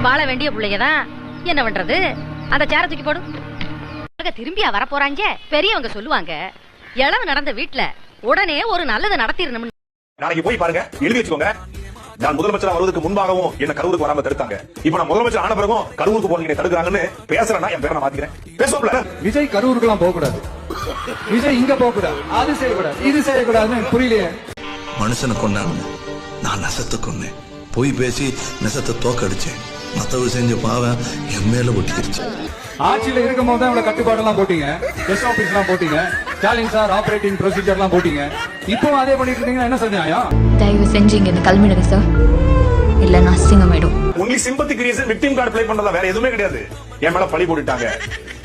வாழ வேண்டிய பிள்ளைங்கதான் என்ன பண்றது? அந்த சேர தூக்கி போடு. திரும்பியா வர போறாங்க? பெரியவங்க சொல்லுவாங்க, இளவு நடந்த வீட்டுல உடனே ஒரு நல்லது நடத்திடணும். நாளைக்கு போய் பாருங்க, எழுதி வச்சுக்கோங்க. நான் முதலமைச்சர் வருவதற்கு முன்பாகவும் என்ன கரூருக்கு வராம தடுத்தாங்க. இப்ப நான் முதலமைச்சர் ஆன பிறகும் கரூருக்கு போறீங்க தடுக்கிறாங்கன்னு பேசுறேன்னா என் பேரை நான் மாத்திக்கிறேன். பேசுவோம்ல. விஜய் கரூருக்கு எல்லாம் போக கூடாது, விஜய் இங்க போக கூடாது, அது செய்யக்கூடாது, இது செய்யக்கூடாதுன்னு புரியலையே. மனுஷனை கொண்டாங்க, நான் நெசத்தை கொன்னேன். போய் பேசி நெசத்தை தோக்கடிச்சேன். மத்தவ செஞ்ச பாவம் என் மேல ஒட்டிக்கிடுச்சு. ஆட்சியில இருக்கும் போது தான் இவ்வளவு கட்டுப்பாடு எல்லாம் போட்டீங்க, SOPs எல்லாம் போட்டீங்க, ஸ்டாலின் சார் ஆபரேட்டிங் ப்ரொசீஜர் எல்லாம் போட்டீங்க. இப்போ அதே பண்ணிட்டு இருக்கீங்கன்னா என்ன செஞ்சாயா? தயவு செஞ்சு இங்க இந்த கிளம்பிடுங்க சார், இல்ல நான் அசிங்கமாயிடும். Only sympathy creation victim card play பண்றதா, வேற எதுவுமே கிடையாது. என் மேல பழி போட்டுட்டாங்க,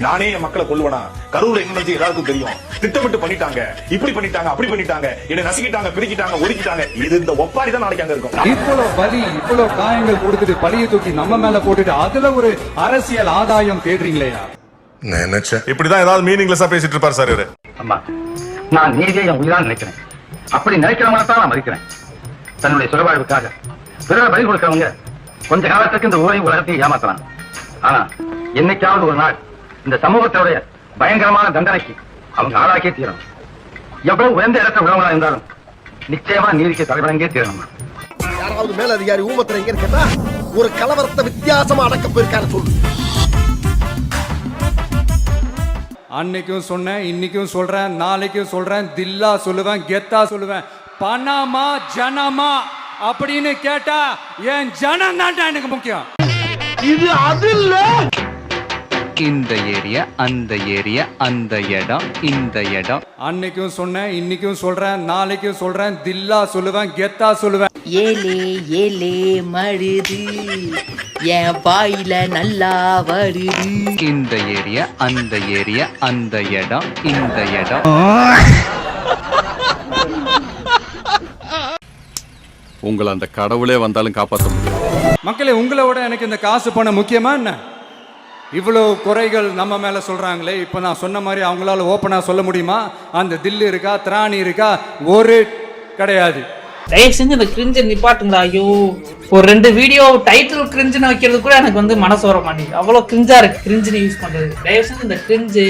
நானே என் மக்களை கொல்லுவனா? கரூர்ல என்ன எல்லாருக்கும் தெரியும். திட்டமிட்டு பண்ணிட்டாங்க, இப்படி பண்ணிட்டாங்க, அப்படி பண்ணிட்டாங்க, என்ன நசுக்கிட்டாங்க, பிரிக்கிட்டாங்க, ஒதுக்கிட்டாங்க. இது இந்த ஒப்பாரி தான் நாளைக்கு அங்க இருக்கும். இவ்வளவு பலி, இவ்வளவு காயங்கள் கொடுத்துட்டு பழியை தூக்கி நம்ம மேல போட்டுட்டு அதுல ஒரு அரசியல் ஆதாயம் தேடுறீங்களேயா? நினைச்சேன் இப்படிதான் ஏதாவது மீனிங்லெஸ்ஸா பேசிட்டு இருப்பார் சார் இவரு. அம்மா, நான் நீதியை என் உயிரான் நினைக்கிறேன். அப்படி நினைக்கிறவங்களை தான் நான் மதிக்கிறேன். தன்னுடைய சுயவாழ்வுக்காக பிறரை பலி கொடுக்கிறவங்க கொஞ்ச காலத்துக்கு இந்த ஊரையும் உலகத்தையும் ஏமாத்தலாம். ஆனா என்னைக்காவது ஒரு நாள் இந்த சமூகத்தோடைய பயங்கரமான தண்டனைக்கு அவங்க ஆளாக்கே தீரணும். எவ்வளவு உயர்ந்த இடத்துல உள்ளவங்களா இருந்தாலும் நிச்சயமா நீதிக்கு தலைவணங்கே தீரணும். யாராவது மேல அதிகாரி ஊமத்துல எங்க கேட்டா ஒரு கலவரத்தை வித்தியாசமா அடக்க போயிருக்காரு சொல்லு. அன்னைக்கும் சொன்னேன், இன்னைக்கும் சொல்றேன், நாளைக்கும் சொல்றேன், தில்லா சொல்லுவேன், கெத்தா சொல்லுவேன். பணமா ஜனமா அப்படின்னு கேட்டா என் ஜனம் தான் எனக்கு முக்கியம். இது அது இல்ல. இந்த ஏரியா, அந்த ஏரியா, அந்த இடம், இந்த இடம். அன்னைக்கும் சொன்னேன், இன்னைக்கும் சொல்றேன், நாளைக்கும் சொல்றேன், தில்லா சொல்லுவேன், கெத்தா சொல்லுவேன். ஏலே ஏலே மழுது என் பாயில நல்லா வருது. இந்த ஏரியா, அந்த ஏரியா, அந்த இடம், இந்த இடம். உங்களை அந்த கடவுளே வந்தாலும் காப்பாற்ற முடியும். மக்களே, உங்களை விட எனக்கு இந்த காசு பணம் முக்கியமா என்ன? இவ்வளவு குறைகள் நம்ம மேல சொல்றாங்களே, இப்ப நான் சொன்ன மாதிரி அவங்களால ஓப்பனா சொல்ல முடியுமா? அந்த தில்லு இருக்கா, திராணி இருக்கா? ஒரு கிடையாது. தயவு செஞ்சு இந்த கிரிஞ்ச நிப்பாட்டுங்களா. ஐயோ, ஒரு 2 வீடியோ டைட்டில் கிரிஞ்சுன்னு வைக்கிறது கூட எனக்கு வந்து மனசு வர மாட்டேங்குது. அவ்வளவு கிரிஞ்சா இருக்கு கிரிஞ்சுன்னு யூஸ் பண்றது. தயவு செஞ்சு இந்த கிரிஞ்சு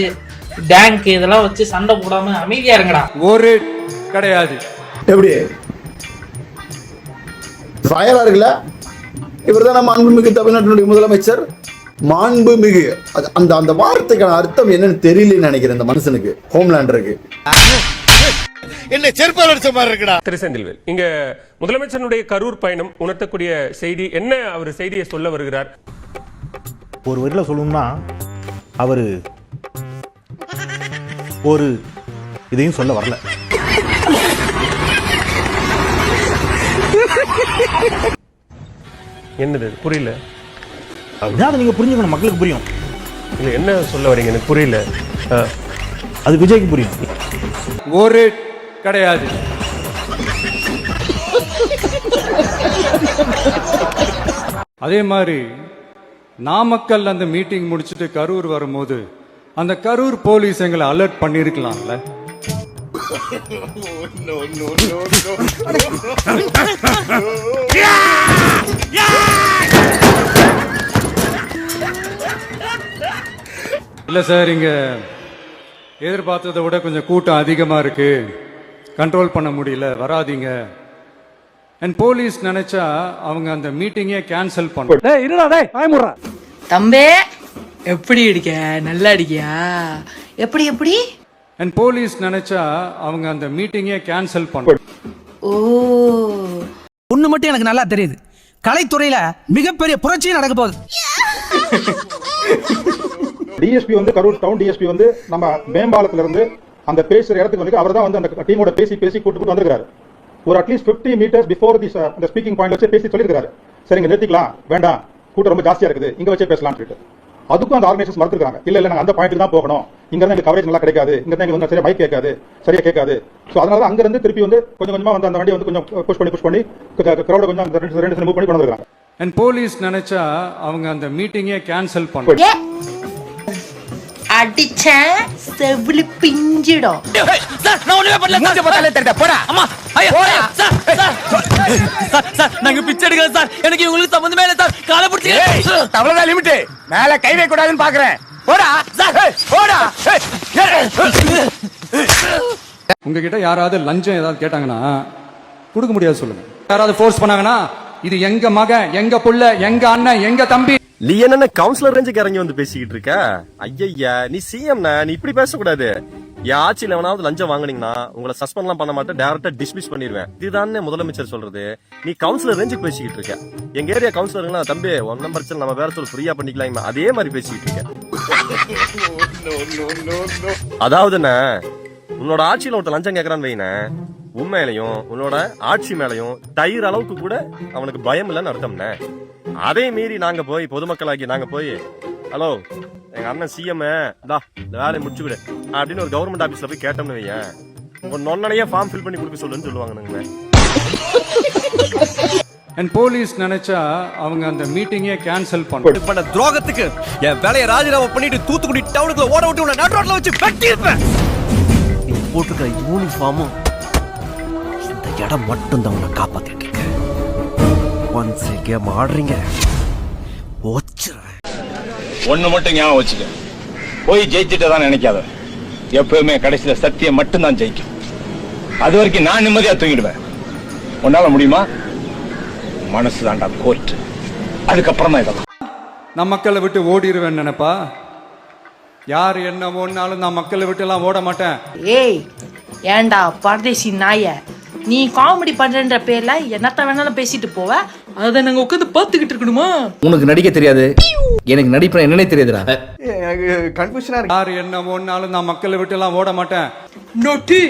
டேங்க் இதெல்லாம் வச்சு சண்டை போடாம அமைதியா இருங்கடா. ஒரு கிடையாது. எப்படி ஃபயரா இருக்குல்ல? இவர் தான் நம்ம மாண்புமிகு தமிழ்நாட்டினுடைய முதலமைச்சர். மாண்புமிகு, அந்த அந்த வார்த்தைக்கான அர்த்தம் என்னன்னு தெரியலன்னு நினைக்கிறேன் இந்த மனுஷனுக்கு, ஹோம்லேண்டருக்கு. என்ன செருப்பால் அடிச்ச மாதிரி இருக்குடா. திரு செந்தில்வேல், இங்க முதலமைச்சருடைய கரூர் பயணம் உணர்த்தக்கூடிய செய்தி என்ன? அவர் செய்தியை சொல்ல வருகிறார். ஒரு வரியில சொல்லணும்னா அவரு ஒரு இதையும் சொல்ல வரல. என்னது புரியல? அப்படின்னா நீங்க புரிஞ்சுக்கணும், மக்களுக்கு புரியும். இல்ல என்ன சொல்ல வரீங்க எனக்கு புரியல. அது விஜய்க்கு புரியும். ஒரு கிடையாது. அதே மாதிரி நாமக்கல் அந்த மீட்டிங் முடிச்சுட்டு கரூர் வரும்போது அந்த கரூர் போலீஸ் எங்களை அலர்ட் பண்ணிருக்கலாம்ல. இல்ல சார், இங்க எதிர்பார்த்ததை விட கொஞ்சம் கூட்டம் அதிகமா இருக்கு, கண்ட்ரோல் பண்ண முடியல, வராதீங்க. அண்ட் போலீஸ் நினைச்சா அவங்க அந்த மீட்டிங்கே கேன்சல் பண்ணுவாங்க. தம்பே, எப்படி அடிக்க? நல்லா அடிக்கியா? எப்படி எப்படி? அண்ட் போலீஸ் நினைச்சா அவங்க அந்த மீட்டிங்கே கேன்சல் பண்ணுவாங்க. ஓ, ஒண்ணு மட்டும் எனக்கு நல்லா தெரியுது, கலைத்துறையில மிகப்பெரிய புரட்சியே நடக்க போகுது. டிஎஸ்பி வந்து கரூர் டவுன் டிஎஸ்பி வந்து நம்ம மேம்பாலத்துல இருந்து அந்த பேசுற இடத்துக்கு வந்து அவர் தான் வந்து அந்த டீமோட பேசி கூட்டு வந்திருக்காரு. ஒரு at least 50 metres before the speaking point வச்சு பேசி சொல்லியிருக்காரு. சரிங்க, நிறுத்திக்கலாம், வேண்டாம், கூட்டம் ரொம்ப ஜாஸ்தியா இருக்குது, இங்க வச்சே பேசலாம்னு சொல்லிட்டு. அதுக்கும் அந்த ஆர்கனைசேஷன் மறுத்துருக்காங்க. இல்ல நாங்க அந்த பாயிண்ட் தான் போகணும், இங்க இருந்து எங்களுக்கு கவரேஜ் நல்லா கிடைக்காது, இங்க இருந்து எங்களுக்கு சரியா மைக் கேட்காது, சரியா கேட்காது. சோ அதனால அங்க இருந்து திருப்பி வந்து கொஞ்சம் கொஞ்சமா வந்து அந்த வண்டி வந்து கொஞ்சம் புஷ் பண்ணி கிரௌட கொஞ்சம் ரெண்டு மூவ் பண்ணி கொண்டு வந்திருக்காங்க. அண்ட் போலீஸ் நினைச்சா அவங்க அந்த மீட்டிங்கே கேன்சல் பண்ணுவாங்க. அடிச்ச செவிலி பிஞ்சிடும். நான் ஒண்ணுமே பண்ணல. நாங்க பிச்சை எடுக்கல சார். எனக்கு உங்களுக்கு சம்பந்தமே இல்ல சார். காலை பிடிச்சி அவ்வளவுதான் லிமிட். மேல கை வைக்க கூடாதுன்னு பாக்குறேன். போடா சார், போடா. உங்ககிட்ட யாராவது லஞ்சம் ஏதாவது கேட்டாங்கன்னா கொடுக்க முடியாது சொல்லுங்க. யாராவது ஃபோர்ஸ் பண்ணாங்கன்னா இது எங்க மகன், எங்க புள்ள, எங்க அண்ணன், எங்க தம்பி. நீ என்ன கவுன்சிலர் ரேஞ்சுக்கு இறங்கி வந்து பேசிக்கிட்டு இருக்க? ஐயா, நீ சிஎம்னா நீ இப்படி பேசக்கூடாது. என் ஆட்சியில் எவனாவது லஞ்சம் வாங்குனீங்கன்னா உங்களை சஸ்பெண்ட்லாம் பண்ண மாட்டேன், டைரக்டா டிஸ்மிஸ் பண்ணிடுவேன். இதுதானே முதலமைச்சர் சொல்றது. நீ கவுன்சிலர் ரேஞ்சுக்கு பேசிக்கிட்டு இருக்க. எங்க ஏரியா கவுன்சிலருங்களா, தம்பி ஒன்னும் பிரச்சனை, நம்ம வேற சொல்லி ஃப்ரீயா பண்ணிக்கலாம், அதே மாதிரி பேசிக்கிட்டு இருக்க. அதாவதுண்ணே, உன்னோட ஆட்சியில ஒருத்தர் லஞ்சம் கேட்கறான்னு வைன, உண்மையிலையும் உன்னோட ஆட்சி மேலையும் தயிர் அளவுக்கு கூட அவனுக்கு பயம் இல்லைன்னு அர்த்தம்னே. அதே மீறி நாங்க போய் பொதுமக்களாகி நாங்க போய், ஹலோ எங்க அண்ணன் சிஎம் இந்த வேலையை முடிச்சுவிடு அப்படின்னு ஒரு கவர்மெண்ட் ஆபீஸ்ல போய் கேட்டோம்னு வையன், உங்க நொன்னையே ஃபார்ம் ஃபில் பண்ணி கொடுக்க சொல்லுன்னு சொல்லுவாங்க. அண்ட் போலீஸ் நினைச்சா அவங்க அந்த மீட்டிங்கே கேன்சல் பண்ண துரோகத்துக்கு என் வேலையை ராஜினாமா பண்ணிட்டு தூத்துக்குடி டவுனுக்குள்ள ஓட விட்டு உன்னை நடுரோட்ல வச்சு வெட்டி இருப்பேன். நீ போட்டுக்கிற யூனிஃபார்மும் இந்த இடம் மட்டும் தான் உன்னை காப்பாத்திட்டு இருக்கு. ஒன்ஸ் கேம் ஆடுறீங்க ஒண்ணு மட்டும் ஞாபகம் வச்சுக்க, போய் ஜெயிச்சுட்டதான் நினைக்காத. எப்பவுமே கடைசியில சத்தியம் மட்டும்தான் ஜெயிக்கும். அது வரைக்கும் நான் நிம்மதியா தூங்கிடுவேன். உன்னால முடியுமா? மனசு தாண்டா கோர்ட். அதுக்கப்புறம் தான் இதெல்லாம். நான் மக்களை விட்டு ஓடிடுவேன் நினைப்பா. யார் என்ன ஓடினாலும் நான் மக்களை விட்டு எல்லாம் ஓட மாட்டேன். ஏய் ஏண்டா பரதேசி நாய, நீ காமெடி பண்றன்ற பேர்ல என்னத்த வேணாலும் பேசிட்டு போவ, அதை நாங்க உட்காந்து பாத்துக்கிட்டு இருக்கணுமா? உனக்கு நடிக்க தெரியாது, எனக்கு நடிப்பேன் என்னன்னே தெரியாதுடா. எனக்கு கன்ஃபியூஷனா இருக்கு. யார் என்ன ஓடினாலும் நான் மக்களை விட்டு எல்லாம் ஓட மாட்டேன். நோட்டி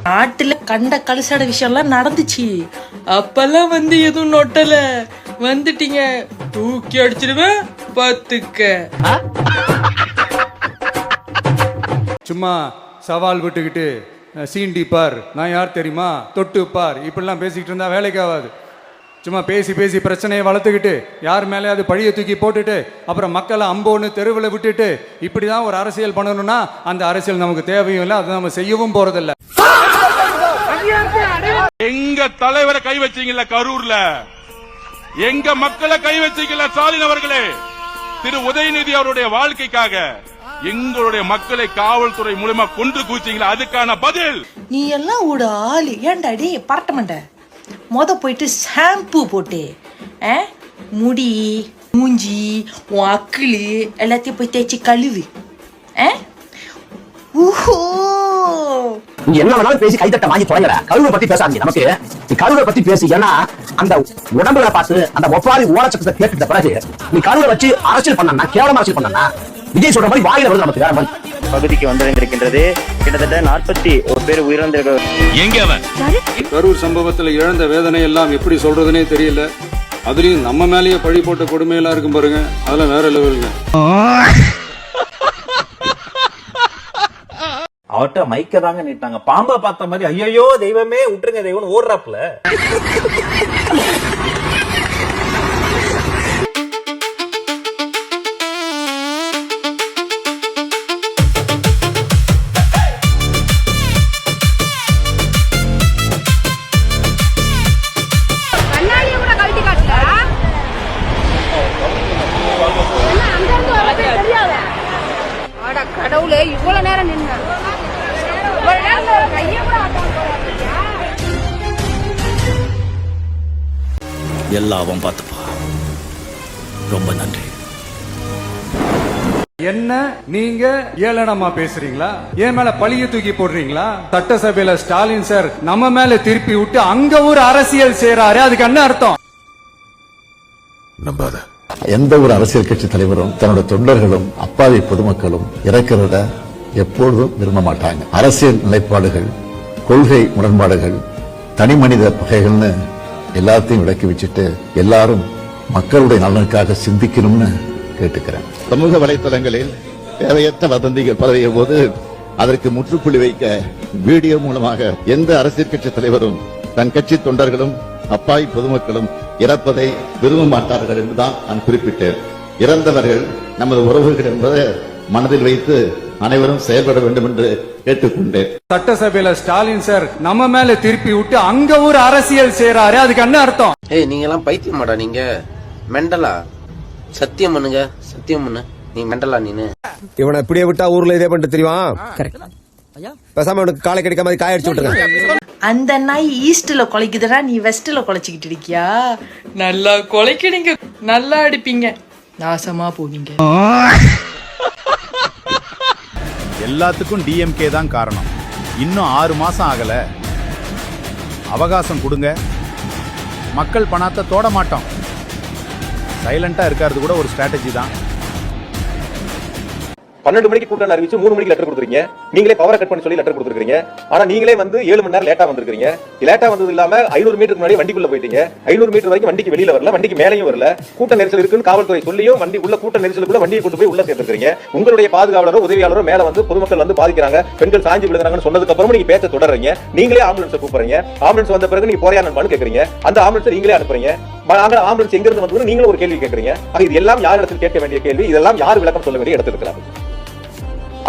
நாட்டுல கண்ட கலசாட விஷயம்லாம் நடந்துச்சு. அப்பெல்லாம் வந்து எதுவும் நொட்டல, வந்துட்டீங்க தூக்கி அடிச்சிடுவேன் பாத்துக்க. சும்மா சவால் விட்டுக்கிட்டு சீண்டி பார், நான் யார் தெரியுமா, தொட்டு பார், இப்படிலாம் பேசிக்கிட்டு இருந்தா வேலைக்கு ஆகாது. சும்மா பேசி பேசி பிரச்சனையை வளர்த்துக்கிட்டு யார் மேலே அது பழியை தூக்கி போட்டுட்டு அப்புறம் மக்களை அம்போன்னு தெருவில் விட்டுட்டு இப்படிதான் ஒரு அரசியல் பண்ணணும்னா அந்த அரசியல் நமக்கு தேவையும் இல்லை, அதை நம்ம செய்யவும் போறதில்லை. எங்க தலைவரை கை வச்சீங்கல்ல கரூர்ல, எங்க மக்களை கை வச்சீங்கல்ல ஸ்டாலின் அவர்களே. திரு உதயநிதி அவருடைய வாழ்க்கைக்காக எங்களுடைய மக்களை காவல்துறை மூலமா கொன்று குவிச்சீங்களா, அதுக்கான பதில். நீ எல்லாம் ஒரு ஆளு ஏன்டாடி பரட்ட மாட்ட. போயிட்டு ஷாம்பு போட்டு முடி மூஞ்சி உன் அக்கிளி எல்லாத்தையும் போய் தேய்ச்சி கழுவி. நீ என்ன வேணாலும் பேசி கைத்தட்ட வாங்கி தொலைங்கற. கழுவை பத்தி பேசாதீங்க நமக்கு. நீ கழுவை பத்தி பேசி, ஏன்னா அந்த உடம்புல பார்த்து அந்த ஒப்பாரி ஓலச்சக்கத்தை கேட்டுட்ட பிறகு நீ கழுவை வச்சு அரசியல் பண்ணா, கேவலமா அரசியல் பண்ணா, விஜய் சொல்ற மாதிரி வாயில வருது நமக்கு வேற மாதிரி. பகுதிக்கு வந்திருக்கின்றது. கிட்டத்தட்ட 41 பேர் உயிரிழந்திருக்க. எங்க அவன்? கரூர் சம்பவத்தில் இழந்த வேதனை எல்லாம் எப்படி சொல்றதுனே தெரியல. அதுலயும் நம்ம மேலேயே பழி போட்ட கொடுமையெல்லாம் இருக்கும் பாருங்க, அதெல்லாம் வேற லெவலுங்க. அவர்கிட்ட மைக்க தாங்க நீட்டாங்க, பாம்பா பார்த்த மாதிரி. ஐயோ தெய்வமே விட்டுருங்க தெய்வம் ஓடுறாப்புல. கடவுளே இவ்வளவு நேரம் நின்று எல்லாம் பார்த்துப்பா. ரொம்ப நன்றி. என்ன நீங்க ஏளனமா பேசுறீங்களா? என் மேல பழிய தூக்கி போடுறீங்களா? சட்டசபையில ஸ்டாலின் சார் நம்ம மேல திருப்பி விட்டு அங்க ஒரு அரசியல் செய்யறாரு, அதுக்கு என்ன அர்த்தம்? நம்பாத. எந்த ஒரு அரசியல் கட்சி தலைவரும் தன்னோட தொண்டர்களும் அப்பாவி பொதுமக்களும் இறக்கிறத எப்பொழுதும் விரும்ப மாட்டாங்க. அரசியல் நிலைப்பாடுகள், கொள்கை முரண்பாடுகள், தனி மனித பகைகள்னு எல்லாத்தையும் விலக்கி வச்சுட்டு எல்லாரும் மக்களுடைய நலனுக்காக சிந்திக்கணும்னு கேட்டுக்கிறேன். சமூக வலைத்தளங்களில் தேவையற்ற வதந்திகள் பரவிய போது அதற்கு முற்றுப்புள்ளி வைக்க வீடியோ மூலமாக எந்த அரசியல் கட்சி தலைவரும் தன் கட்சி தொண்டர்களும் அப்பாவி பொதுமக்களும் இறப்பதை விரும்ப மாட்டார்கள் என்றுதான் நான் குறிப்பிட்டேன். இறந்தவர்கள் நமது உறவுகள் என்பதை மனதில் வைத்து அனைவரும் செயல்பட வேண்டும் என்று கேட்டுக்கொண்டேன். சட்டசபையில ஸ்டாலின் சார் நம்ம மேல திருப்பி விட்டு அங்க ஒரு அரசியல் செய்யறாரு, அதுக்கு என்ன அர்த்தம்? நீங்க எல்லாம் பைத்தியமாடா, நீங்க மெண்டலா? சத்தியம் பண்ணுங்க, சத்தியம் பண்ணு, நீ மெண்டலா? நீனு இவனை இப்படியே விட்டா ஊர்ல இதே பண்ணிட்டு தெரியுமா? பேசாம உனக்கு காலை கிடைக்க மாதிரி காய அடிச்சு விட்டுருங்க. அந்த நாய் ஈஸ்ட்ல குலைக்குதுடா, நீ வெஸ்ட்ல குலைச்சிக்கிட்டு இருக்கியா? நல்லா குலைக்கிறீங்க, நல்லா அடிப்பீங்க, நாசமா போவீங்க. எல்லாத்துக்கும் டிஎம்கே தான் காரணம். இன்னும் 6 மாசம் ஆகல, அவகாசம் கொடுங்க. மக்கள் பணத்தை தோட மாட்டோம். சைலண்டா இருக்கிறது கூட ஒரு ஸ்ட்ராட்டஜி தான். 12 மணிக்கு கூட்டம் அறிவிச்சு 3 மணிக்கு லெட்டர் கொடுத்துருக்கீங்க. நீங்களே பவரை கட் பண்ணி சொல்லி லெட்டர் கொடுத்துருக்கீங்க. ஆனா நீங்களே வந்து 7 மணி நேரம் லேட்டா வந்திருக்கீங்க. லேட்டா வந்தது இல்லாம 500 மீட்டருக்கு முன்னாடி வண்டிக்குள்ள போயிட்டீங்க. 500 மீட்டர் வரைக்கும் வண்டிக்கு வெளியில வரல, வண்டிக்கு மேலேயும் வரல. கூட்ட நெரிசல் இருக்குன்னு காவல்துறை சொல்லியும் வண்டி உள்ள கூட்ட நெரிசலுக்குள்ள வண்டியை கொண்டு போய் உள்ள சேர்த்துருக்கீங்க. உங்களுடைய பாதுகாவலரோ உதவியாளரோ மேல வந்து பொதுமக்கள் வந்து பாதிக்கிறாங்க, பெண்கள் சாஞ்சி விழுகிறாங்கன்னு சொன்னதுக்கு அப்புறம் நீங்க பேச்ச தொடர்றீங்க. நீங்களே ஆம்புலன்ஸ் கூப்பிடுறீங்க. ஆம்புலன்ஸ் வந்த பிறகு நீங்க போறியா நண்பான்னு கேக்குறீங்க. அந்த ஆம்புலன்ஸ் நீங்களே அனுப்புறீங்க. ஆம்புலன்ஸ் எங்க இருந்து வந்து நீங்களும் ஒரு கேள்வி கேட்கறீங்க. இது எல்லாம் யார் இடத்துல கேட்க வேண்டிய கேள்வி? இதெல்லாம் யார் விளக்கம் சொல்ல வேண்டிய இடத்துல இருக்கிறாங்க?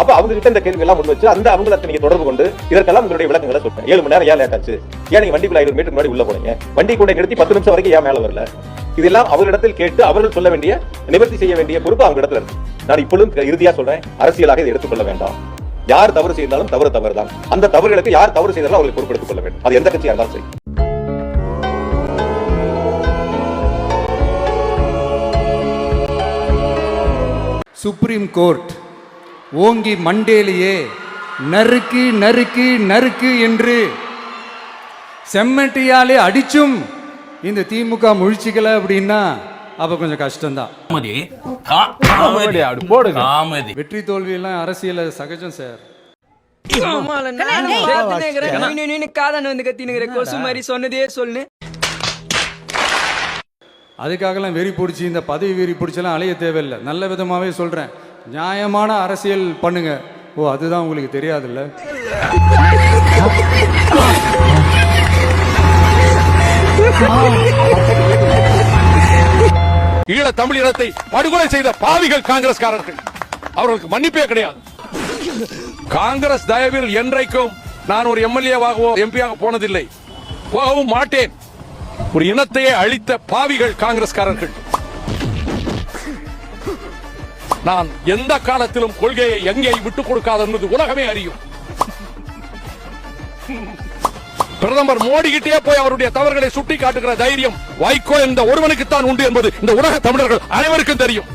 அப்ப அவங்க கிட்ட இந்த கேள்வி எல்லாம் முன் வச்சு அந்த அவங்களுக்கு நீங்க தொடர்பு கொண்டு இதற்கெல்லாம் உங்களுடைய விளக்கங்களை சொல்றேன். 7 மணி நேரம் ஏன் லேட் ஆச்சு? ஏன் நீங்க வண்டிக்குள்ள 500 மீட்டர் முன்னாடி உள்ள போனீங்க? வண்டி கூட நிறுத்தி 10 நிமிஷம் வரைக்கும் ஏன் மேல வரல? இதெல்லாம் அவர்களிடத்தில் கேட்டு அவர்கள் சொல்ல வேண்டிய, நிவர்த்தி செய்ய வேண்டிய பொறுப்பு அவங்க இடத்துல இருக்கு. நான் இப்பொழுதும் இறுதியா சொல்றேன், அரசியலாக இதை எடுத்துக்கொள்ள வேண்டாம். யார் தவறு செய்தாலும் தவறு தான். அந்த தவறுகளுக்கு யார் தவறு செய்தாலும் அவர்களை பொறுப்பெடுத்துக் கொள்ள வேண்டும். அது எந்த கட்சியா இருந்தாலும் சரி. சுப்ரீம் கோர்ட் ஓங்கி மண்டேலியே நறுக்கு நறுக்கு நறுக்கு என்று செம்மட்டியாலே அடிச்சும் இந்த திமுக முழிச்சிக்கல அப்படின்னா அப்ப கொஞ்சம் கஷ்டம்தான். வெற்றி தோல்வி எல்லாம் அரசியல சகஜம் சார். அதுக்காகலாம் வெறி பிடிச்சி இந்த பதவி வெறி பிடிச்செல்லாம் அலைய தேவையில்லை. நல்ல விதமாவே சொல்றேன், நியாயமான அரசியல் பண்ணுங்க. ஓ, அதுதான் உங்களுக்கு தெரியாதுல்ல? ஈழ தமிழினத்தை படுகொலை செய்த பாவிகள் காங்கிரஸ்காரர்கள், அவர்களுக்கு மன்னிப்பே கிடையாது. காங்கிரஸ் தயவில் என்றைக்கும் நான் ஒரு எம்எல்ஏவாகவோ எம்பியாக போனதில்லை, போகவும் மாட்டேன். ஒரு இனத்தையே அழித்த பாவிகள் காங்கிரஸ்காரர்கள். நான் எந்த காலத்திலும் கொள்கையை எங்கேயும் விட்டுக் கொடுக்காத என்பது உலகமே அறியும். பிரதமர் மோடி கிட்டே போய் அவருடைய தவறுகளை சுட்டி காட்டுகிற தைரியம் வைகோ என்ற ஒருவனுக்குத்தான் உண்டு என்பது இந்த உலக தமிழர்கள் அனைவருக்கும் தெரியும்.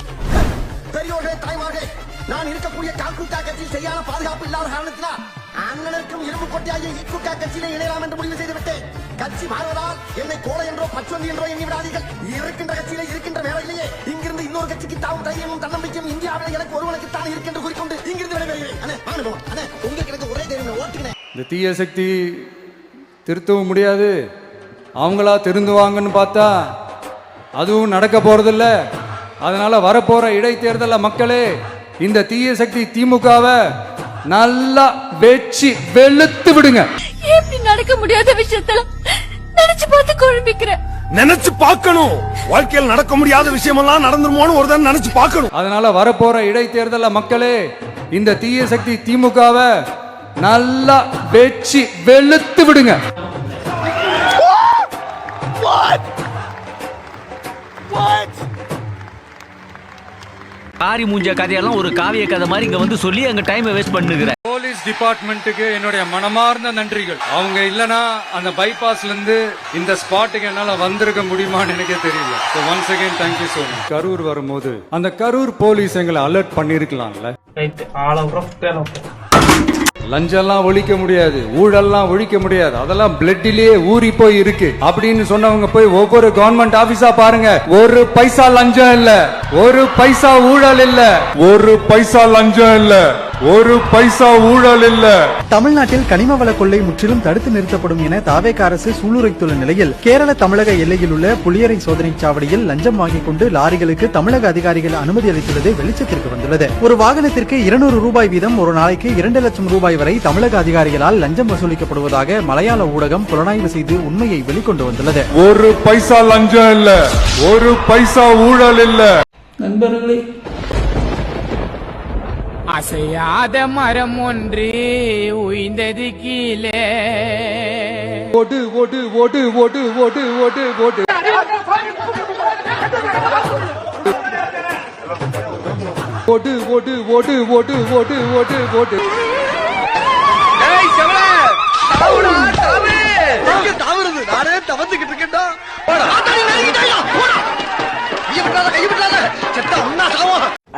பெரியோர்களே, தாய்மார்களே, நான் இருக்கக்கூடிய கால்குட்டா கட்சி சரியான பாதுகாப்பு இல்லாத காரணத்தினால் அண்ணனுக்கும் இரும்பு கொட்டியாகிய ஈக்குட்டா கட்சியிலே இணையலாம் என்று முடிவு செய்துவிட்டேன். கட்சி மாறுவதால் என்னை கோலை என்றோ பச்சொந்தி என்றோ எண்ணி விடாதீர்கள். இருக்கின்ற கட்சியிலே இருக்கின்ற வேலையிலேயே இங்கிருந்து இன்னொரு கட்சிக்கு தாவும் தைரியமும் தன்னம்பிக்கையும் இந்தியாவில் எனக்கு ஒருவனுக்கு தான் இருக்கின்ற குறிக்கொண்டு இங்கிருந்து விடைபெறுகிறேன். உங்களுக்கு எனக்கு ஒரே தைரியம், ஓட்டுகிறேன். இந்த தீய சக்தி திருத்தவும் முடியாது, அவங்களா திருந்துவாங்கன்னு பார்த்தா அதுவும் நடக்க போறதில்ல. அதனால வரப்போற இடைத்தேர்தல மக்களே, இந்த தீய சக்தி திமுகவை நல்லா வெச்சு வெளுத்து விடுங்க. எப்படி நடக்க முடியாத விஷயத்துல நினைச்சு பார்த்து குழம்பிக்கிறேன். நினைச்சு பார்க்கணும். வாழ்க்கையில் நடக்க முடியாத விஷயமெல்லாம் நடந்துருமோன்னு ஒரு தான் நினைச்சு பார்க்கணும். அதனால வரப்போற இடைத்தேர்தல மக்களே, இந்த தீய சக்தி திமுகவை நல்லா வெச்சு வெளுத்து விடுங்க. காரி மூஞ்ச கதையெல்லாம் ஒரு காவிய கதை மாதிரி இங்க வந்து சொல்லி அங்க டைம் வேஸ்ட் பண்ணுகிற போலீஸ் டிபார்ட்மெண்ட்டுக்கு என்னுடைய மனமார்ந்த நன்றிகள். அவங்க இல்லனா அந்த பைபாஸ்ல இருந்து இந்த ஸ்பாட்டுக்கு என்னால வந்திருக்க முடியுமான்னு எனக்கே தெரியல. So once again thank you so much. Karur வரும்போது அந்த கரூர் போலீஸ் எங்களை அலர்ட் பண்ணிருக்கலாம்ல. லஞ்செல்லாம் ஒழிக்க முடியாது, ஊழல்லாம் ஒழிக்க முடியாது, அதெல்லாம் பிளட்டிலேயே ஊறி போய் இருக்கு அப்படின்னு சொன்னவங்க போய் ஒவ்வொரு கவர்மெண்ட் ஆபீஸா பாருங்க. ஒரு பைசா லஞ்சம் இல்ல, ஒரு பைசா ஊழல் இல்ல, ஒரு பைசா லஞ்சம் இல்ல. ஒரு பைசா ஊழல் இல்ல. தமிழ்நாட்டில் கனிம வள கொள்ளை முற்றிலும் தடுத்து நிறுத்தப்படும் என தாவேக அரசு சூளுரைத்துள்ள நிலையில் கேரள தமிழக எல்லையில் உள்ள புளியரை சோதனை சாவடியில் லஞ்சம் வாங்கிக் கொண்டு லாரிகளுக்கு தமிழக அதிகாரிகள் அனுமதி அளித்துள்ளது வெளிச்சத்திற்கு வந்துள்ளது. ஒரு வாகனத்திற்கு 200 ரூபாய் வீதம் ஒரு நாளைக்கு 2 லட்சம் ரூபாய் வரை தமிழக அதிகாரிகளால் லஞ்சம் வசூலிக்கப்படுவதாக மலையாள ஊடகம் புலனாய்வு செய்து உண்மையை வெளிக்கொண்டு வந்துள்ளது. ஒரு பைசா லஞ்சம் இல்ல, ஒரு பைசா ஊழல் இல்ல. நண்பர்களே, அசையாத மரம் ஒன்று உய்ந்தது கீழே. ஓடு ஓடு ஓடு ஓடு ஓடு ஓடு ஓடு. ஓடு ஓடு ஓடு ஓடு ஓடு ஓடு ஓடு. நானே தவந்துகிட்டு இருக்கேன்டா.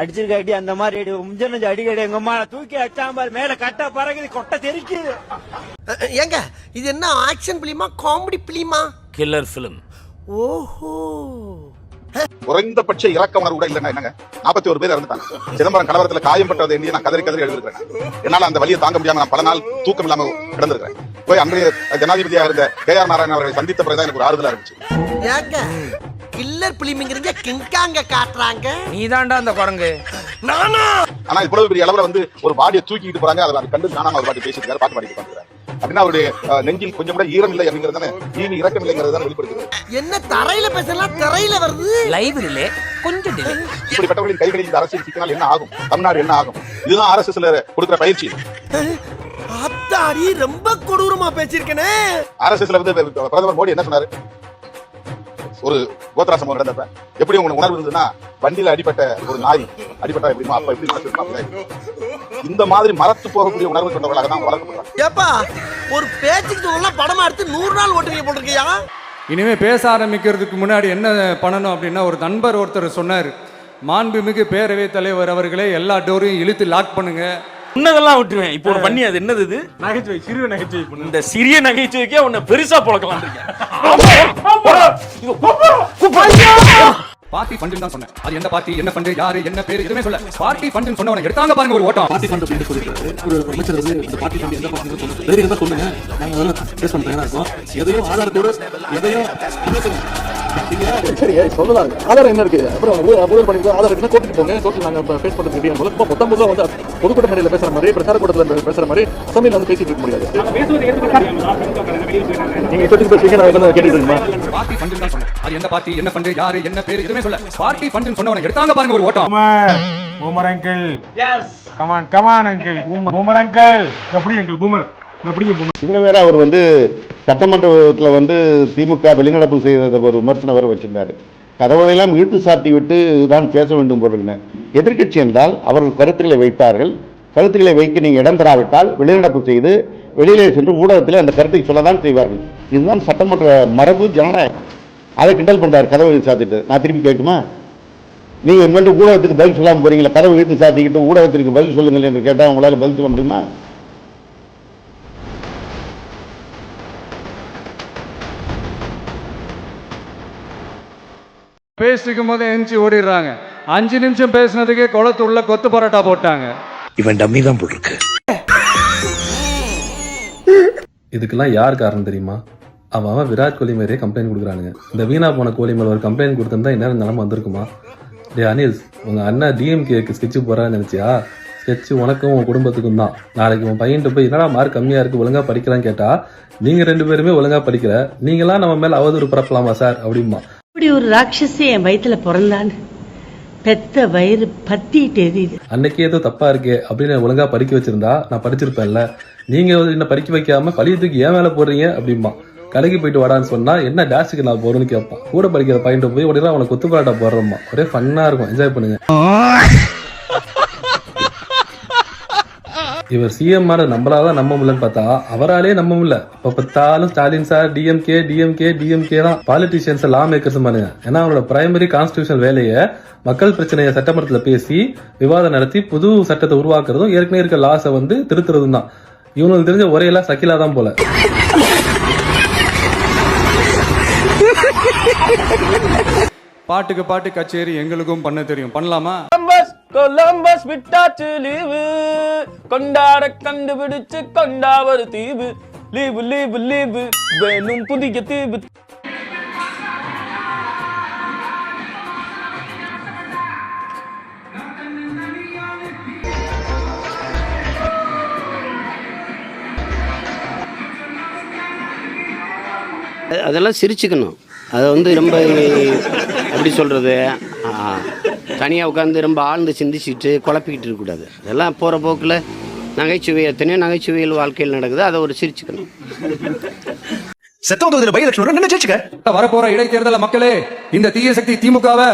அடிச்சிருக்க அடி அந்த மாதிரி முஞ்ச அடிக்கடி எங்க அம்மா தூக்கி அடிச்சாம்பார் மேல கட்ட பறகுது கொட்டை தெரிக்கு. ஏங்க இது என்ன ஆக்ஷன் பிலிமா காமெடி பிலிமா? Killer film. ஓஹோ. குறைந்தபட்ச இறக்க உணர்வு கூட இல்லைன்னா என்னங்க? 41 பேர் இறந்துட்டாங்க. சிதம்பரம் கலவரத்துல காயம்பட்டது எண்ணி நான் கதறி கதறி எழுதிருக்கேன். என்னால அந்த வலியை தாங்க முடியாம நான் பல நாள் தூக்கம் இல்லாம கிடந்திருக்கிறேன். போய் அன்றைய ஜனாதிபதியாக இருந்த KR நாராயணன் அவர்களை சந்தித்த பிறகுதான் எனக்கு ஒரு ஆறுதலா இருந்துச்சு. ஏங்க கில்லர் பிலிம்ங்கறீங்க கிங்காங்க காட்றாங்க. நீதான்டா அந்த குரங்கு. நானா? ஆனா இவ்வளவு பெரிய அளவுல வந்து ஒரு பாடியை தூக்கிட்டு போறாங்க. அதை கண்டு காணாம ஒரு பாட்டி பேசிட்டு பாட்டு பாடிட்டு பாக்குறாரு. அப்படின்னா அவருடைய நெஞ்சில் கொஞ்சம் கூட ஈரம் இல்லை அப்படிங்கறதானே, ஈனி இறக்கம் இல்லைங்கிறத வெளிப்படுத்துது. என்ன தரையில பேசலாம் தரையில வருது. லைவ்ல கொஞ்சம் டிலே. இப்படிப்பட்டவர்களின் கைகளில் இந்த அரசியல் சிக்கினால் என்ன ஆகும்? தமிழ்நாடு என்ன ஆகும்? இதுதான் RSSல கொடுக்கிற பயிற்சி. அத்தாடி ரொம்ப கொடூரமா பேசியிருக்கேனே. RSSல வந்து பிரதமர் மோடி என்ன சொன்னாரு? ஒரு கோத்ரா சம்பவம் நடந்தப்ப எப்படி உங்களுக்கு உணர்வு இருந்ததுன்னா, வண்டியில அடிப்பட்ட ஒரு நாய் அடிப்பட்டா எப்படிமா அப்ப எப்படி நடக்குது? இந்த மாதிரி மரத்து போகக்கூடிய உணர்வு கொண்டவர்களாக தான் வளர்க்கப்படுறாங்க. ஏப்பா ஒரு பேச்சுக்கு எல்லாம் படமா எடுத்து 100 நாள் ஓட்டுவீங்க போட்டிருக்கியா? இனிமே பேச ஆரம்பிக்கிறதுக்கு முன்னாடி என்ன பண்ணணும் அப்படின்னா, ஒரு நண்பர் ஒருத்தர் சொன்னார், மாண்புமிகு பேரவைத் தலைவர் அவர்களே எல்லா டோரையும் இழுத்து லாக் பண்ணுங்க. உன்னதெல்லாம் விட்டுருவேன். இப்போ ஒரு பண்ணி அது என்னது? இது நகைச்சுவை, சிறிய நகைச்சுவை. இந்த சிறிய நகைச்சுவைக்கே உன்னை பெருசா பழக்கலாம் இருக்கேன். பார்ட்டி ஃபண்ட் தான் சொன்னேன். அது என்ன பார்ட்டி, என்ன ஃபண்ட், யாரு, என்ன பேரு எதுவுமே சொல்ல. பார்ட்டி ஃபண்ட் சொன்னவன எடுத்தாங்க பாருங்க ஒரு ஓட்டம். பார்ட்டி ஃபண்ட் அப்படி சொல்லிருக்காரு. ஒரு அமைச்சர் வந்து இந்த பார்ட்டி ஃபண்ட் எந்த பார்ட்டி சொல்லுங்க. வேற எதா சொல்லுங்க. நாங்க அதெல்லாம் பேஸ் பண்றேனா இருக்கோம். எதையோ ஆதாரத்தோட எதையோ சரி சொல்லலாம். ஆதாரம் என்ன இருக்கு? அப்புறம் ஊழல் பண்ணிட்டு ஆதாரம் இருக்குன்னா கோர்ட்டுக்கு போங்க. கோர்ட்ல நாங்க பேஸ் பண்றது ரெடியா போல. இப்போ மொத்தம் வந்து பொதுக்கூட்ட மேடையில பேசுற மாதிரி, பிரச்சார கூட்டத்துல பேசுற மாதிரி அசம்பிளில வந்து பேசிட்டு இருக்க முடியாது. நீங்க சொல்லிட்டு பேசுறீங்க, நான் என்ன கேட்டுட்டு இருக்கேன். பார்ட்டி ஃபண்ட் தான் சொன்னேன். அது என்ன பார்ட்டி, என்ன ஃபண்ட், யாரு, என்ன பேரு எதுவுமே சொல்ல. பார்ட்டி ஃபண்ட் சொன்னவன எடுத்தாங்க பாருங்க ஒரு ஓட்டம். Boomer uncle. Yes. Come on come on uncle. Boomer uncle. எப்படி அங்கிள் பூமர்? இதுல வேற அவர் வந்து சட்டமன்றத்தில் வந்து திமுக வெளிநடப்பு செய்த ஒரு விமர்சனம் வேற வச்சிருந்தாரு. கதவையெல்லாம் இழுத்து சாத்தி விட்டு தான் பேச வேண்டும் போடுறேன். எதிர்க்கட்சி என்றால் அவர்கள் கருத்துக்களை வைப்பார்கள். கருத்துக்களை வைக்க நீங்க இடம் தராவிட்டால் வெளிநடப்பு செய்து வெளியிலே சென்று ஊடகத்தில் அந்த கருத்தை சொல்லதான் செய்வார்கள். இதுதான் சட்டமன்ற மரபு, ஜனநாயகம். அதை கிண்டல் பண்றாரு கதவை சாத்திட்டு. நான் திருப்பி கேட்குமா? நீங்க இனிமேட்டு ஊடகத்துக்கு பதில் சொல்லாம போறீங்களா? கதவை இழுத்து சாத்திக்கிட்டு ஊடகத்திற்கு பதில் சொல்லுங்கள் என்று கேட்டால் உங்களால பதில் சொல்ல முடியுமா? பேசிக்கும் போது எந்திச்சு ஓடிடுறாங்க. 5 நிமிஷம் பேசினதுக்கே குளத்துள்ள கொத்து பரோட்டா போட்டாங்க. இவன் டம்மி தான் போட்டிருக்கு. இதுக்கெல்லாம் யார் காரணம் தெரியுமா? அவன் விராட் கோலி மாதிரியே கம்ப்ளைண்ட் கொடுக்குறானுங்க. இந்த வீணா போன கோலி மேல ஒரு கம்ப்ளைண்ட் கொடுத்திருந்தா என்ன நிலைமை வந்திருக்குமா? டே அனில், உங்க அண்ணா DMKக்கு ஸ்கெட்சு போறான்னு நினைச்சியா? ஸ்கெட்சு உனக்கும் உன் குடும்பத்துக்கும் தான். நாளைக்கு உன் பையன்ட்டு போய் என்னடா மார்க் கம்மியா இருக்கு, ஒழுங்கா படிக்கலான்னு கேட்டா, நீங்க 2 பேருமே ஒழுங்கா படிக்கல, நீங்களாம் நம்ம மேல அவதூறு பரப்பலாமா சார் அப்படிமா? இப்படி ஒரு ராட்சசி என் வயித்துல பிறந்தான்னு பெத்த வயிறு பத்திட்டு எரியுது. அன்னைக்கு ஏதோ தப்பா இருக்கே அப்படின்னு ஒழுங்கா படிக்க வச்சிருந்தா நான் படிச்சிருப்பேன்ல. நீங்க என்ன படிக்க வைக்காம பழியத்துக்கு ஏன் மேல போடுறீங்க அப்படிமா? கடைக்கு போயிட்டு வாடான்னு சொன்னா என்ன டேஷுக்கு நான் போறேன்னு கேட்பான். கூட படிக்கிற பையன் போய் உடனே அவனை கொத்து பரோட்டா போடுறோமா. ஒரே ஃபன்னா இருக்கும், என்ஜாய் பண்ணுங்க. இவர் சிஎம் நம்மளாதான் நம்ப முடியலன்னு பார்த்தா அவராலே நம்ப முடியல. இப்ப பார்த்தாலும் ஸ்டாலின் சார் டிஎம்கே தான். பாலிட்டிஷியன்ஸ் லா மேக்கர்ஸ் பாருங்க. ஏன்னா அவரோட பிரைமரி கான்ஸ்டிடியூஷன் வேலையை மக்கள் பிரச்சனையை சட்டமன்றத்துல பேசி விவாதம் நடத்தி புது சட்டத்தை உருவாக்குறதும் ஏற்கனவே இருக்க லாஸை வந்து திருத்துறதும் தான். இவனுக்கு தெரிஞ்ச ஒரே எல்லாம் சக்கிலா தான் போல. பாட்டுக்கு பாட்டு கச்சேரி எங்களுக்கும் பண்ண தெரியும். பண்ணலாமா? கொலம்பஸ் விட்டாச்சு லீவு, கொண்டாட கண்டுபிடிச்சு கொண்டா ஒரு தீவு, லீவு லீவு லீவு வேணும் புதிய தீவு. அதெல்லாம் சிரிச்சுக்கணும். அதை வந்து ரொம்ப எப்படி சொல்கிறது, தனியாக உட்காந்து ரொம்ப ஆழ்ந்து சிந்திச்சுட்டு குழப்பிக்கிட்டு இருக்கக்கூடாது. அதெல்லாம் போகிற போக்கில் நகைச்சுவை, எத்தனையோ நகைச்சுவையில் வாழ்க்கையில் நடக்குது, அதை ஒரு சிரிச்சுக்கணும். வரப்போற இடைத்தேர்தல மக்களே, இந்த தீய சக்தி திமுகவை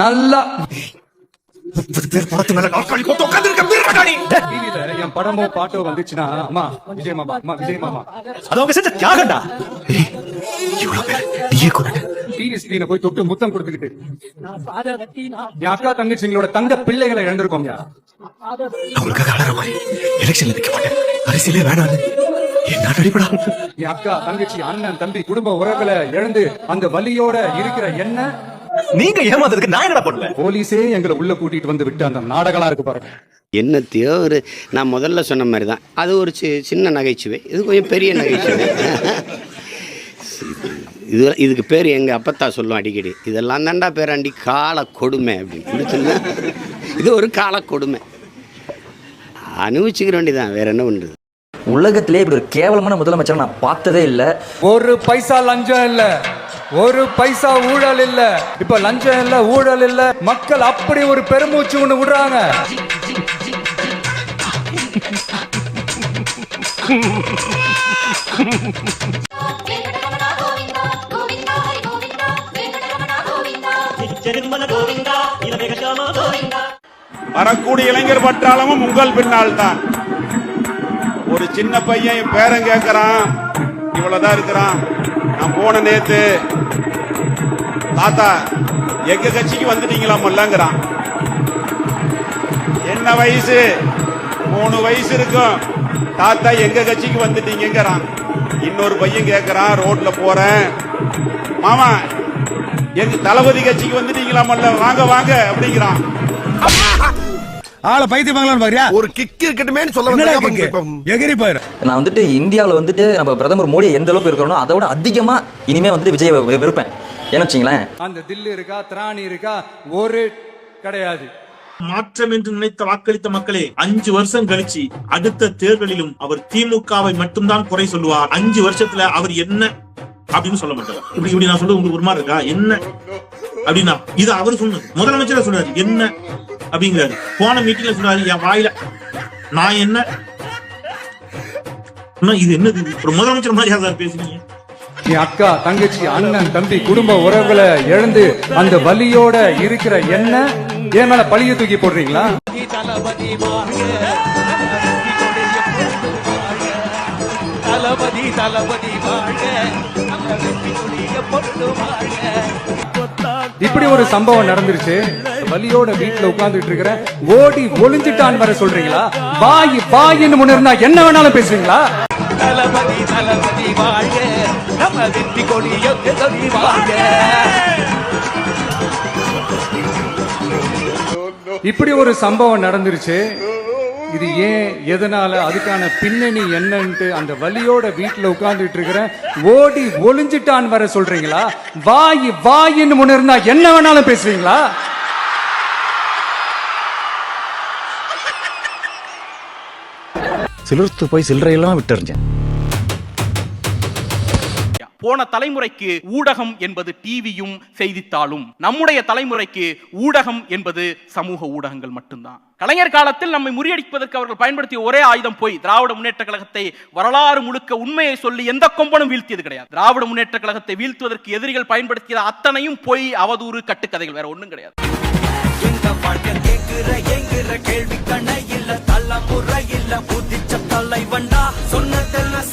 நல்லா என் படமோ பாட்டோ வந்துச்சுன்னா அம்மா விஜய் மாமா, அம்மா விஜய் மாமா, அது அவங்க செஞ்ச தியாகண்டா. டிவி ஸ்கிரீனை போய் தொட்டு முத்தம் கொடுத்துக்கிட்டு என் அக்கா தங்கச்சிங்களோட தங்க பிள்ளைகளை இழந்திருக்கோம். என் அக்கா தங்கச்சி அண்ணன் தம்பி குடும்ப உறவுகளை இழந்து அந்த வலியோட இருக்கிற என்ன நீங்க ஏமாந்ததுக்கு நான் என்ன பண்ணுவேன்? போலீஸே எங்களை உள்ள கூட்டிட்டு வந்து விட்டு அந்த நாடகலாம் இருக்கு பாருங்க. என்னத்தையோ ஒரு நான் முதல்ல சொன்ன மாதிரி தான், அது ஒரு சின்ன நகைச்சுவை, இது கொஞ்சம் பெரிய நகைச்சுவை. இதுக்கு பேர் எங்கள் அப்பத்தா சொல்லும் அடிக்கடி, இதெல்லாம் தாண்டா பேராண்டி கால கொடுமை அப்படின்னு. இது ஒரு கால கொடுமை, அனுபவிச்சுக்கிற வேண்டியதான், வேற என்ன பண்ணுறது. உலகத்திலே இப்படி ஒரு கேவலமான முதலமைச்சரை நான் பார்த்ததே இல்லை. ஒரு பைசா லஞ்சம் இல்ல, ஒரு பைசா ஊழல் இல்ல, இப்ப லஞ்சம் இல்ல, ஊழல் இல்ல, மக்கள் அப்படி ஒரு பெருமூச்சு ஒண்ணு விடுறாங்க. வரக்கூடிய இளைஞர் பற்றாளமும் உங்கள் பின்னால் தான். ஒரு சின்ன பையன் என் பேரன் கேட்கறான், இவ்வளவுதான் இருக்கிறான். நான் போன நேத்து, தாத்தா எங்க கட்சிக்கு வந்துட்டீங்களாமல்லங்கிறான். என்ன வயசு? 3 வயசு இருக்கும். தாத்தா எங்க கட்சிக்கு வந்துட்டீங்கிறான். இன்னொரு பையன் கேட்கறான், ரோட்ல போறேன், மாமா எங்க தளபதி கட்சிக்கு வந்துட்டீங்களாமல்ல, வாங்க வாங்க அப்படிங்கிறான். ஆளை பைத்தியமாங்களான்னு பாக்குறியா? ஒரு கிக்கு இருக்கட்டுமே சொல்ல எகிரி போயிரு. நான் வந்துட்டு இந்தியாவில் வந்துட்டு நம்ம பிரதமர் மோடி எந்த அளவுக்கு இருக்கிறோம், அதை விட அதிகமா இனிமே வந்துட்டு விஜய் வெறுப்பேன். ஏன்னு வச்சுங்களேன், அந்த தில்லு இருக்கா, திராணி இருக்கா, ஒரு கிடையாது. மாற்றம் என்று நினைத்த வாக்களித்த மக்களே, 5 வருஷம் கழிச்சு அடுத்த தேர்தலிலும் அவர் திமுகவை மட்டும்தான் குறை சொல்லுவார். 5 வருஷத்துல அவர் என்ன அப்படின்னு சொல்ல மாட்டார். இப்படி நான் சொல்றது உங்களுக்கு ஒரு மாதிரி இருக்கா? என்ன அப்படின்னா இது அவர் சொன்னது. முதலமைச்சர் சொல்றாரு என்ன அப்படிங்கிறாரு. போன மீட்டிங்ல சொல்றாரு, என் வாயில நான் என்ன, இது என்னது? ஒரு முதலமைச்சர் மாதிரி யாராவது பேசுறீங்க? என் அக்கா தங்கச்சி அண்ணன் தம்பி குடும்ப உறவுகளை இழந்து அந்த வலியோட இருக்கிற என்ன என் மேல பழிய தூக்கி போடுறீங்களா? இப்படி ஒரு சம்பவம் நடந்துருச்சு. வலியோட வீட்டுல உட்கார்ந்துட்டு இருக்கிற ஓடி ஒளிஞ்சிட்டான் வர சொல்றீங்களா? வாய் வாயின்னு முன்ன இருந்தா என்ன வேணாலும் பேசுவீங்களா? இப்படி ஒரு சம்பவம் நடந்துருச்சு. இது ஏன், எதனால, அதுக்கான பின்னணி என்னன்ட்டு அந்த வலியோட வீட்டுல உட்கார்ந்துட்டு இருக்கிற ஓடி ஒளிஞ்சிட்டான் வர சொல்றீங்களா? வாய் வாயின்னு முன்ன இருந்தா என்ன வேணாலும் பேசுவீங்களா? சிலிர்த்து போய் சில்லறையெல்லாம் விட்டுறிஞ்சேன். போன தலைமுறைக்கு ஊடகம் என்பது டிவியும் செய்தித்தாளும், நம்முடைய தலைமுறைக்கு ஊடகம் என்பது சமூக ஊடகங்கள் மட்டும்தான். கலைஞர் காலத்தில் நம்மை முறியடிப்பதற்கு அவர்கள் பயன்படுத்திய ஒரே ஆயுதம் போய். திராவிட முன்னேற்ற கழகத்தை வரலாறு முழுக்க உண்மையை சொல்லி எந்த கொம்பனும் வீழ்த்தியது கிடையாது. திராவிட முன்னேற்ற கழகத்தை வீழ்த்துவதற்கு எதிரிகள் பயன்படுத்திய அத்தனையும் பொய், அவதூறு, கட்டுக்கதைகள், வேற ஒண்ணும் கிடையாது. கேள்வி கண்ண இல்ல, தள்ள முறை இல்ல, புதிச்ச தலைவண்டா சொன்னதெல்லாம்